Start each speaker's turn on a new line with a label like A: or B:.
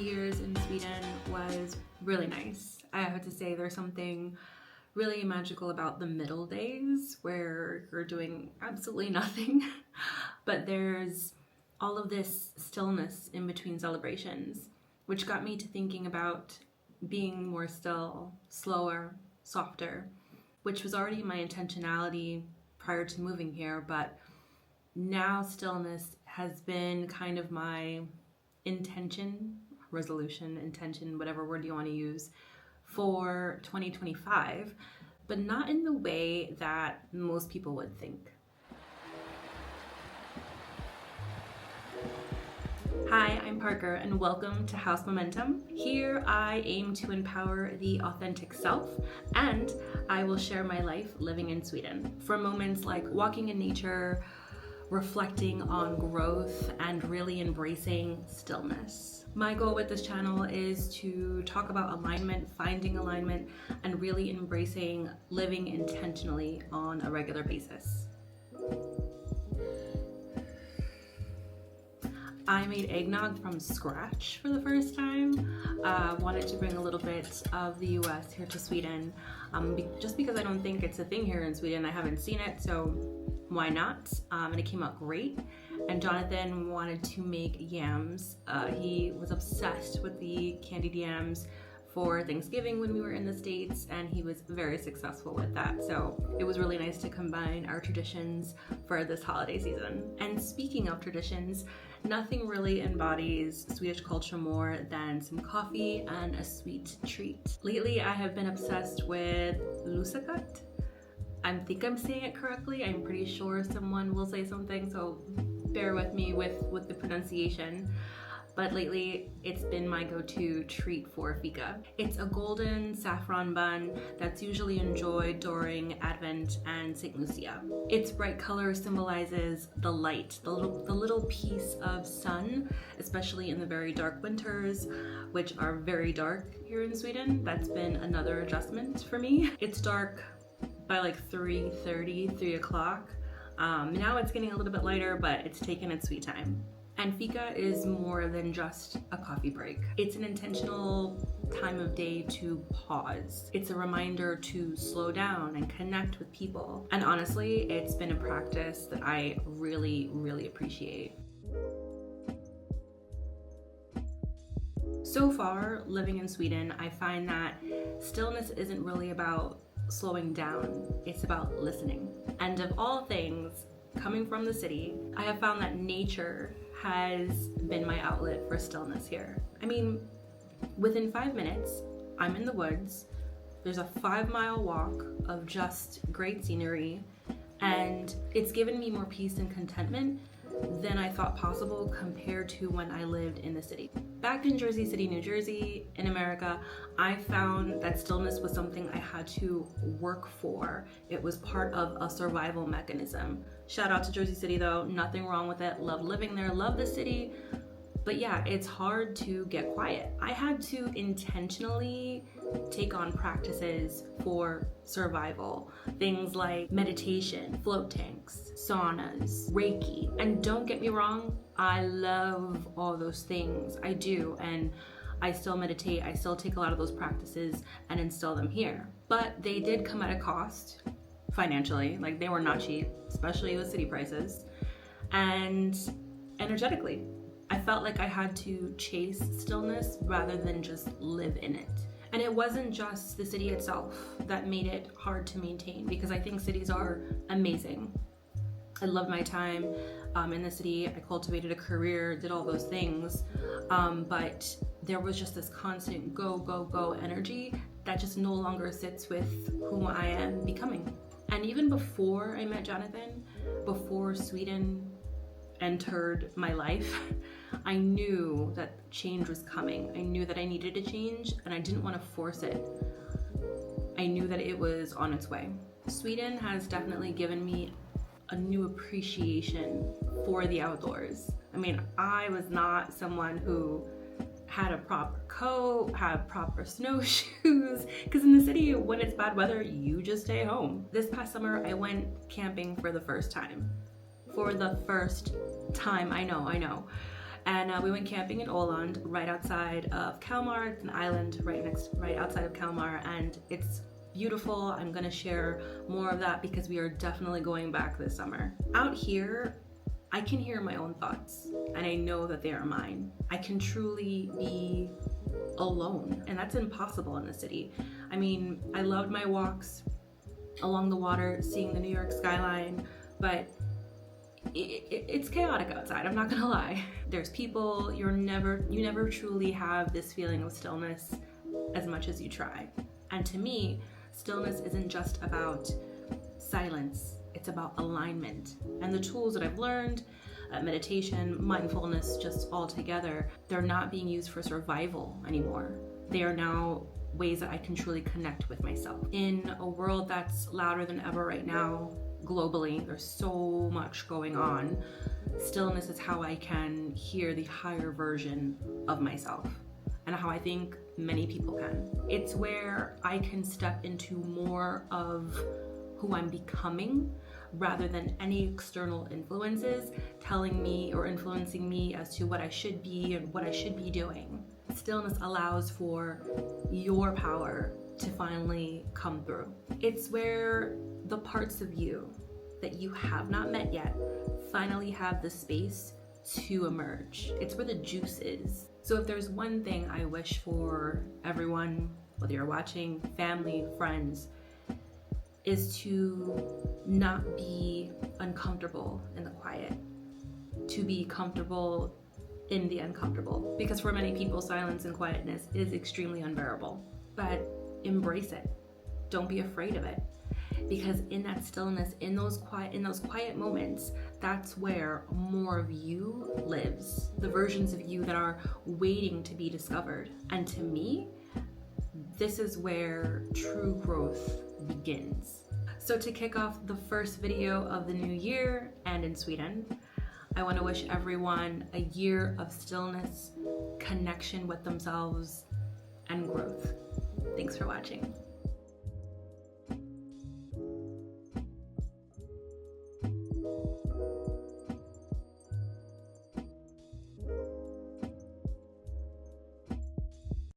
A: years in Sweden was really nice. I have to say there's something really magical about the middle days where you're doing absolutely nothing, but there's all of this stillness in between celebrations, which got me to thinking about being more still, slower, softer, which was already my intentionality prior to moving here, but now stillness has been kind of my intention, resolution, intention, whatever word you want to use, for 2025, but not in the way that most people would think. Hi, I'm Parker and welcome to House Momentum. Here I aim to empower the authentic self, and I will share my life living in Sweden. For moments like walking in nature, reflecting on growth, and really embracing stillness. My goal with this channel is to talk about alignment, finding alignment, and really embracing living intentionally on a regular basis. I made eggnog from scratch for the first time. Wanted to bring a little bit of the US here to Sweden, just because I don't think it's a thing here in Sweden. I haven't seen it, so why not? And it came out great. And Jonathan wanted to make yams. He was obsessed with the candied yams for Thanksgiving when we were in the States, and he was very successful with that. So it was really nice to combine our traditions for this holiday season. And speaking of traditions, nothing really embodies Swedish culture more than some coffee and a sweet treat. Lately, I have been obsessed with Lussekatter. I think I'm saying it correctly. I'm pretty sure someone will say something, so bear with me with the pronunciation. But lately, it's been my go-to treat for Fika. It's a golden saffron bun that's usually enjoyed during Advent and St. Lucia. Its bright color symbolizes the light, the little piece of sun, especially in the very dark winters, which are very dark here in Sweden. That's been another adjustment for me. It's dark by like 3:30, 3 o'clock. Now it's getting a little bit lighter, but it's taken its sweet time. And Fika is more than just a coffee break. It's an intentional time of day to pause. It's a reminder to slow down and connect with people. And honestly, it's been a practice that I really, really appreciate. So far, living in Sweden, I find that stillness isn't really about slowing down. It's about listening. And of all things, coming from the city, I have found that nature has been my outlet for stillness here. I mean, within 5 minutes, I'm in the woods. There's a 5-mile walk of just great scenery, and it's given me more peace and contentment than I thought possible compared to when I lived in the city. Back in Jersey City, New Jersey, in America, I found that stillness was something I had to work for. It was part of a survival mechanism. Shout out to Jersey City though, nothing wrong with it. Love living there, love the city. But yeah, it's hard to get quiet. I had to intentionally take on practices for survival. Things like meditation, float tanks, saunas, Reiki. And don't get me wrong, I love all those things. I do, and I still meditate. I still take a lot of those practices and instill them here. But they did come at a cost financially. Like, they were not cheap, especially with city prices. And energetically, I felt like I had to chase stillness rather than just live in it. And it wasn't just the city itself that made it hard to maintain, because I think cities are amazing. I loved my time in the city. I cultivated a career, did all those things, but there was just this constant go, go, go energy that just no longer sits with who I am becoming. And even before I met Jonathan, before Sweden entered my life, I knew that change was coming. I knew that I needed to change, and I didn't want to force it. I knew that it was on its way. Sweden has definitely given me a new appreciation for the outdoors. I mean, I was not someone who had a proper coat, had proper snowshoes, because in the city, when it's bad weather, you just stay home. This past summer, I went camping for the first time. For the first time, I know. And we went camping in Åland, right outside of Kalmar. It's an island right outside of Kalmar, and it's beautiful. I'm gonna share more of that because we are definitely going back this summer. Out here, I can hear my own thoughts, and I know that they are mine. I can truly be alone, and that's impossible in the city. I mean, I loved my walks along the water, seeing the New York skyline, but it's chaotic outside, I'm not gonna lie. There's people, you never truly have this feeling of stillness as much as you try. And to me, stillness isn't just about silence, it's about alignment. And the tools that I've learned, meditation, mindfulness, just all together, they're not being used for survival anymore. They are now ways that I can truly connect with myself. In a world that's louder than ever right now, globally, there's so much going on, stillness is how I can hear the higher version of myself, and how I think many people can. It's where I can step into more of who I'm becoming, rather than any external influences telling me or influencing me as to what I should be and what I should be doing. Stillness allows for your power to finally come through. It's where the parts of you that you have not met yet finally have the space to emerge. It's where the juice is. So if there's one thing I wish for everyone, whether you're watching, family, friends, is to not be uncomfortable in the quiet, to be comfortable in the uncomfortable. Because for many people, silence and quietness is extremely unbearable. But embrace it. Don't be afraid of it. Because in that stillness, in those quiet moments, that's where more of you lives. The versions of you that are waiting to be discovered. And to me, this is where true growth begins. So to kick off the first video of the new year and in Sweden, I want to wish everyone a year of stillness, connection with themselves, and growth. Thanks for watching.